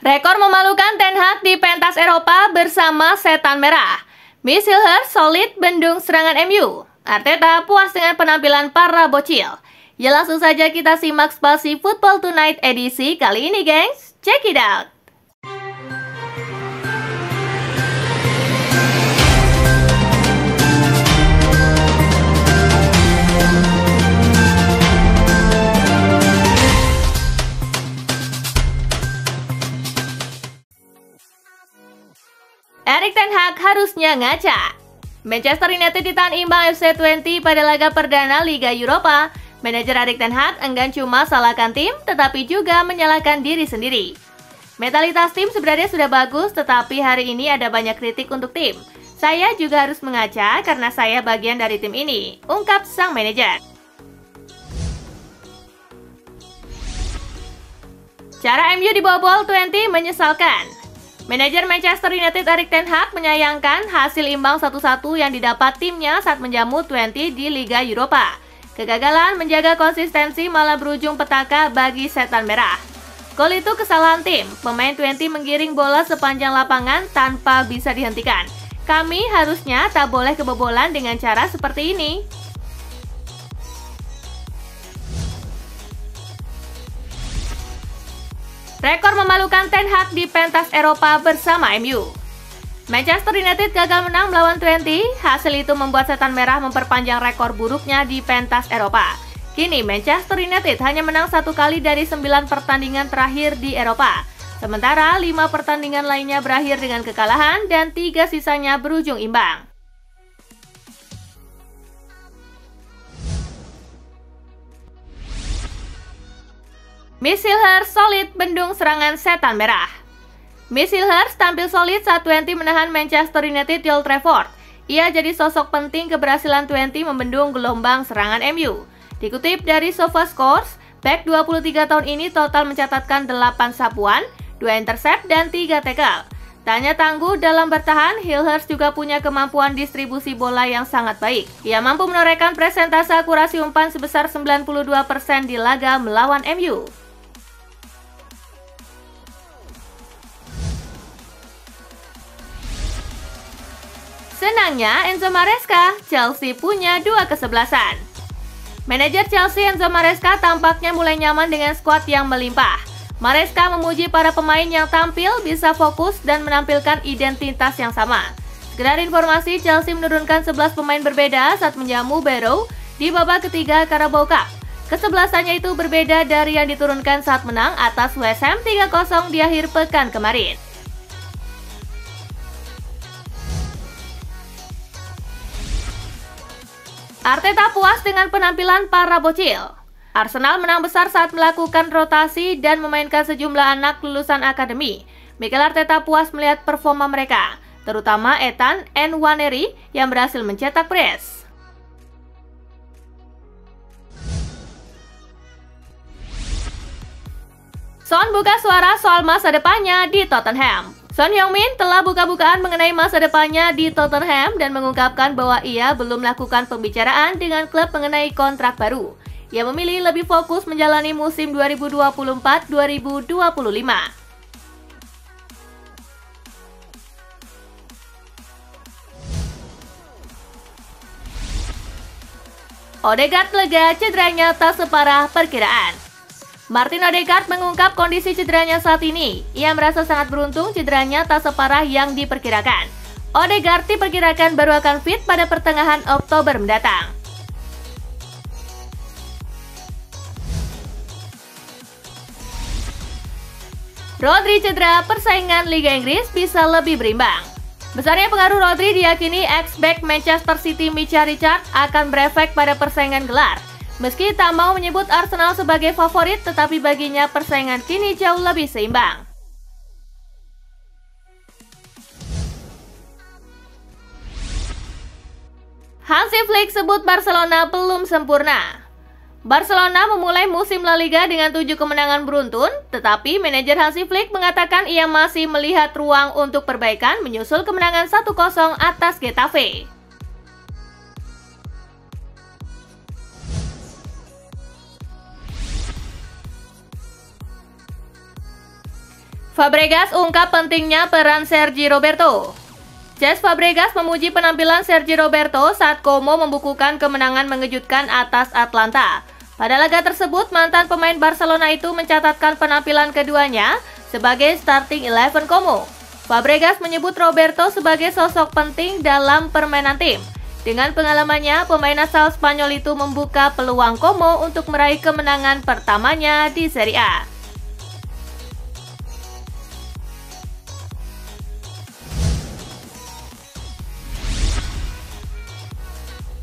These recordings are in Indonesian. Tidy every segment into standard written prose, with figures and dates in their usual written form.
Rekor memalukan Ten Hag di pentas Eropa bersama Setan Merah. Missilhurst solid bendung serangan MU. Arteta puas dengan penampilan para bocil. Ya langsung saja kita simak spasi Football Tonight edisi kali ini, gengs. Check it out. Erik Ten Hag harusnya ngaca. Manchester United ditahan imbang FC Twente pada laga perdana Liga Eropa. Manajer Erik Ten Hag enggan cuma salahkan tim, tetapi juga menyalahkan diri sendiri. Mentalitas tim sebenarnya sudah bagus, tetapi hari ini ada banyak kritik untuk tim. Saya juga harus mengaca karena saya bagian dari tim ini, ungkap sang manajer. Cara MU dibobol Twente menyesalkan. Manajer Manchester United Erik Ten Hag menyayangkan hasil imbang 1-1 yang didapat timnya saat menjamu Twente di Liga Eropa. Kegagalan menjaga konsistensi malah berujung petaka bagi Setan Merah. Gol itu kesalahan tim, pemain Twente menggiring bola sepanjang lapangan tanpa bisa dihentikan. Kami harusnya tak boleh kebobolan dengan cara seperti ini. Rekor memalukan Ten Hag di pentas Eropa bersama MU. Manchester United gagal menang melawan Twente. Hasil itu membuat Setan Merah memperpanjang rekor buruknya di pentas Eropa. Kini Manchester United hanya menang 1 kali dari 9 pertandingan terakhir di Eropa. Sementara 5 pertandingan lainnya berakhir dengan kekalahan dan 3 sisanya berujung imbang. Missilhurst solid bendung serangan Setan Merah. Missilhurst tampil solid saat Twente menahan Manchester United di Old Trafford. Ia jadi sosok penting keberhasilan Twente membendung gelombang serangan MU. Dikutip dari SofaScores, bek 23 tahun ini total mencatatkan 8 sapuan, 2 intercept, dan 3 tackle. Tak hanya tangguh dalam bertahan, Missilhurst juga punya kemampuan distribusi bola yang sangat baik. Ia mampu menorehkan persentase akurasi umpan sebesar 92% di laga melawan MU. Senangnya Enzo Maresca, Chelsea punya 2 kesebelasan. Manajer Chelsea Enzo Maresca tampaknya mulai nyaman dengan skuad yang melimpah. Maresca memuji para pemain yang tampil, bisa fokus, dan menampilkan identitas yang sama. Sekedar informasi, Chelsea menurunkan 11 pemain berbeda saat menjamu Barrow di babak ketiga Carabao Cup. Kesebelasannya itu berbeda dari yang diturunkan saat menang atas West Ham 3-0 di akhir pekan kemarin. Arteta puas dengan penampilan para bocil. Arsenal menang besar saat melakukan rotasi dan memainkan sejumlah anak lulusan akademi. Mikel Arteta puas melihat performa mereka, terutama Ethan Nwaneri yang berhasil mencetak brace. Son buka suara soal masa depannya di Tottenham. Son Heung-min telah buka-bukaan mengenai masa depannya di Tottenham dan mengungkapkan bahwa ia belum melakukan pembicaraan dengan klub mengenai kontrak baru. Ia memilih lebih fokus menjalani musim 2024-2025. Odegaard lega cederanya tak separah perkiraan. Martin Odegaard mengungkap kondisi cederanya saat ini. Ia merasa sangat beruntung cederanya tak separah yang diperkirakan. Odegaard diperkirakan baru akan fit pada pertengahan Oktober mendatang. Rodri cedera, persaingan Liga Inggris bisa lebih berimbang. Besarnya pengaruh Rodri diyakini ex-back Manchester City Micah Richards akan berefek pada persaingan gelar. Meski tak mau menyebut Arsenal sebagai favorit, tetapi baginya persaingan kini jauh lebih seimbang. Hansi Flick sebut Barcelona belum sempurna. Barcelona memulai musim La Liga dengan 7 kemenangan beruntun, tetapi manajer Hansi Flick mengatakan ia masih melihat ruang untuk perbaikan menyusul kemenangan 1-0 atas Getafe. Fabregas ungkap pentingnya peran Sergi Roberto. Cesc Fabregas memuji penampilan Sergi Roberto saat Como membukukan kemenangan mengejutkan atas Atlanta. Pada laga tersebut, mantan pemain Barcelona itu mencatatkan penampilan keduanya sebagai starting 11 Como. Fabregas menyebut Roberto sebagai sosok penting dalam permainan tim. Dengan pengalamannya, pemain asal Spanyol itu membuka peluang Como untuk meraih kemenangan pertamanya di Serie A.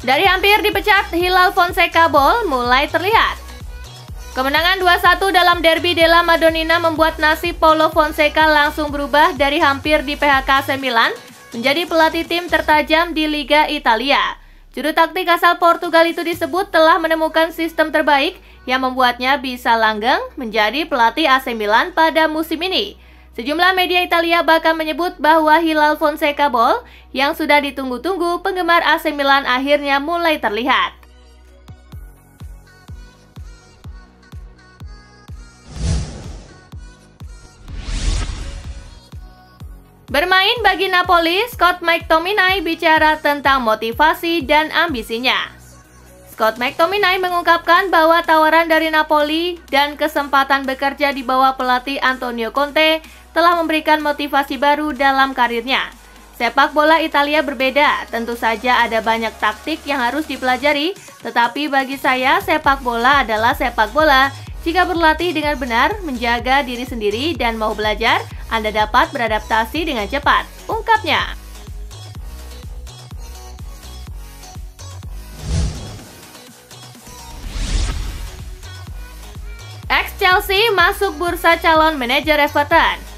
Dari hampir dipecat, Hilal Fonseca Ball mulai terlihat. Kemenangan 2-1 dalam Derby della Madonnina membuat nasib Paulo Fonseca langsung berubah dari hampir di PHK AC Milan menjadi pelatih tim tertajam di Liga Italia. Juru taktik asal Portugal itu disebut telah menemukan sistem terbaik yang membuatnya bisa langgeng menjadi pelatih AC Milan pada musim ini. Sejumlah media Italia bahkan menyebut bahwa Hilal Fonseca Ball yang sudah ditunggu-tunggu penggemar AC Milan akhirnya mulai terlihat. Bermain bagi Napoli, Scott McTominay bicara tentang motivasi dan ambisinya. Scott McTominay mengungkapkan bahwa tawaran dari Napoli dan kesempatan bekerja di bawah pelatih Antonio Conte telah memberikan motivasi baru dalam karirnya. Sepak bola Italia berbeda, tentu saja ada banyak taktik yang harus dipelajari, tetapi bagi saya sepak bola adalah sepak bola. Jika berlatih dengan benar, menjaga diri sendiri dan mau belajar, Anda dapat beradaptasi dengan cepat, ungkapnya. Ex-Chelsea masuk bursa calon manajer Everton.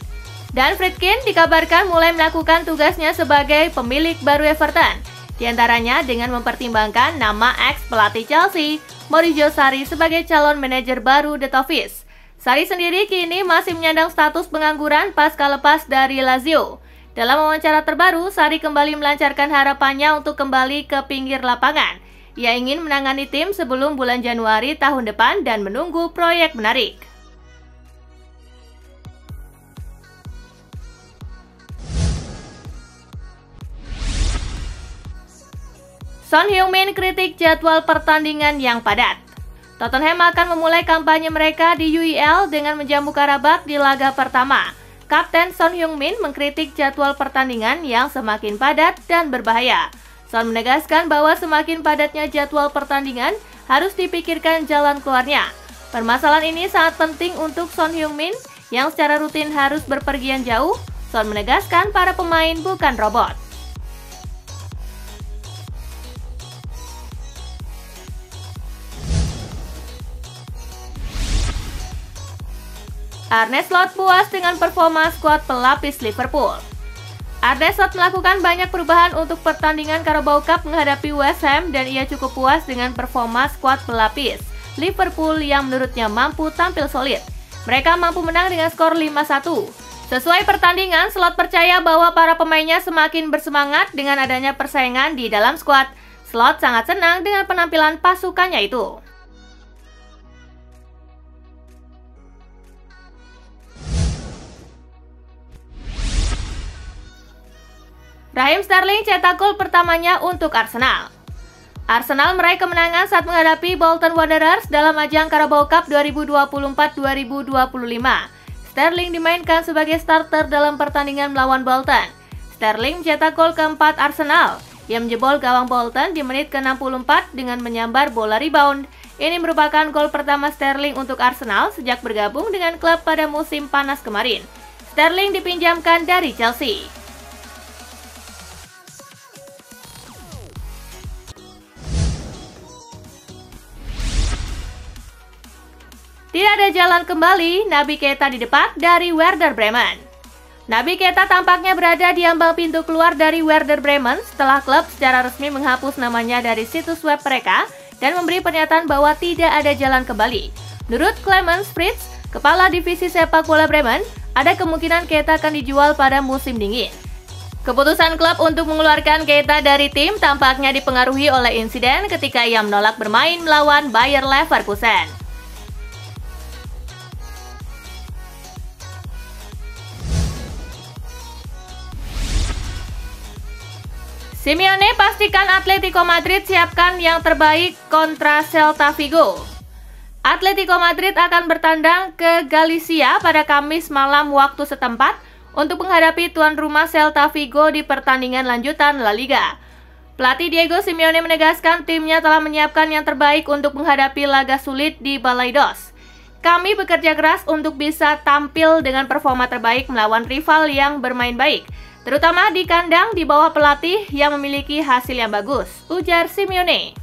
Dan Friedkin dikabarkan mulai melakukan tugasnya sebagai pemilik baru Everton. Di antaranya dengan mempertimbangkan nama ex-pelatih Chelsea, Maurizio Sarri sebagai calon manajer baru The Toffees. Sarri sendiri kini masih menyandang status pengangguran pasca lepas dari Lazio. Dalam wawancara terbaru, Sarri kembali melancarkan harapannya untuk kembali ke pinggir lapangan. Ia ingin menangani tim sebelum bulan Januari tahun depan dan menunggu proyek menarik. Son Heung-min kritik jadwal pertandingan yang padat. Tottenham akan memulai kampanye mereka di UEL dengan menjamu Karabakh di laga pertama. Kapten Son Heung-min mengkritik jadwal pertandingan yang semakin padat dan berbahaya. Son menegaskan bahwa semakin padatnya jadwal pertandingan harus dipikirkan jalan keluarnya. Permasalahan ini sangat penting untuk Son Heung-min yang secara rutin harus berpergian jauh. Son menegaskan para pemain bukan robot. Arne Slot puas dengan performa skuad pelapis Liverpool. Arne Slot melakukan banyak perubahan untuk pertandingan Carabao Cup menghadapi West Ham dan ia cukup puas dengan performa skuad pelapis Liverpool yang menurutnya mampu tampil solid. Mereka mampu menang dengan skor 5-1. Sesuai pertandingan, Slot percaya bahwa para pemainnya semakin bersemangat dengan adanya persaingan di dalam skuad. Slot sangat senang dengan penampilan pasukannya itu. Raheem Sterling cetak gol pertamanya untuk Arsenal. Arsenal meraih kemenangan saat menghadapi Bolton Wanderers dalam ajang Carabao Cup 2024-2025. Sterling dimainkan sebagai starter dalam pertandingan melawan Bolton. Sterling mencetak gol keempat Arsenal. Ia menjebol gawang Bolton di menit ke-64 dengan menyambar bola rebound. Ini merupakan gol pertama Sterling untuk Arsenal sejak bergabung dengan klub pada musim panas kemarin. Sterling dipinjamkan dari Chelsea. Tidak ada jalan kembali, Naby Keita didepak dari Werder Bremen. Naby Keita tampaknya berada di ambang pintu keluar dari Werder Bremen setelah klub secara resmi menghapus namanya dari situs web mereka dan memberi pernyataan bahwa tidak ada jalan kembali. Menurut Clemens Fritz, kepala divisi sepak bola Bremen, ada kemungkinan Keita akan dijual pada musim dingin. Keputusan klub untuk mengeluarkan Keita dari tim tampaknya dipengaruhi oleh insiden ketika ia menolak bermain melawan Bayer Leverkusen. Simeone pastikan Atletico Madrid siapkan yang terbaik kontra Celta Vigo. Atletico Madrid akan bertandang ke Galicia pada Kamis malam waktu setempat untuk menghadapi tuan rumah Celta Vigo di pertandingan lanjutan La Liga. Pelatih Diego Simeone menegaskan timnya telah menyiapkan yang terbaik untuk menghadapi laga sulit di Balaidos. Kami bekerja keras untuk bisa tampil dengan performa terbaik melawan rival yang bermain baik, terutama di kandang di bawah pelatih yang memiliki hasil yang bagus, ujar Simeone.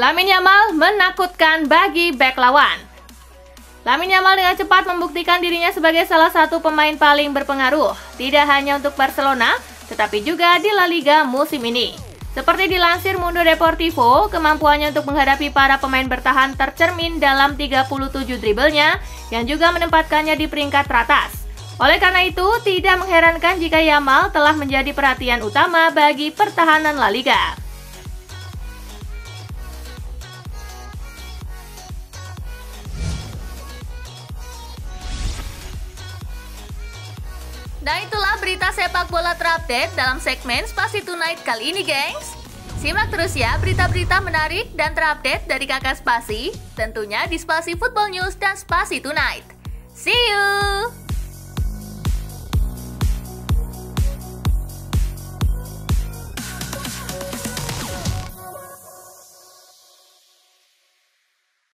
Lamine Yamal menakutkan bagi bek lawan. Lamine Yamal dengan cepat membuktikan dirinya sebagai salah satu pemain paling berpengaruh, tidak hanya untuk Barcelona, tetapi juga di La Liga musim ini. Seperti dilansir Mundo Deportivo, kemampuannya untuk menghadapi para pemain bertahan tercermin dalam 37 dribblenya yang juga menempatkannya di peringkat teratas. Oleh karena itu, tidak mengherankan jika Yamal telah menjadi perhatian utama bagi pertahanan La Liga. Nah, itulah berita sepak bola terupdate dalam segmen Spasi Tonight kali ini, gengs. Simak terus ya berita-berita menarik dan terupdate dari Kakak Spasi, tentunya di Spasi Football News dan Spasi Tonight. See you!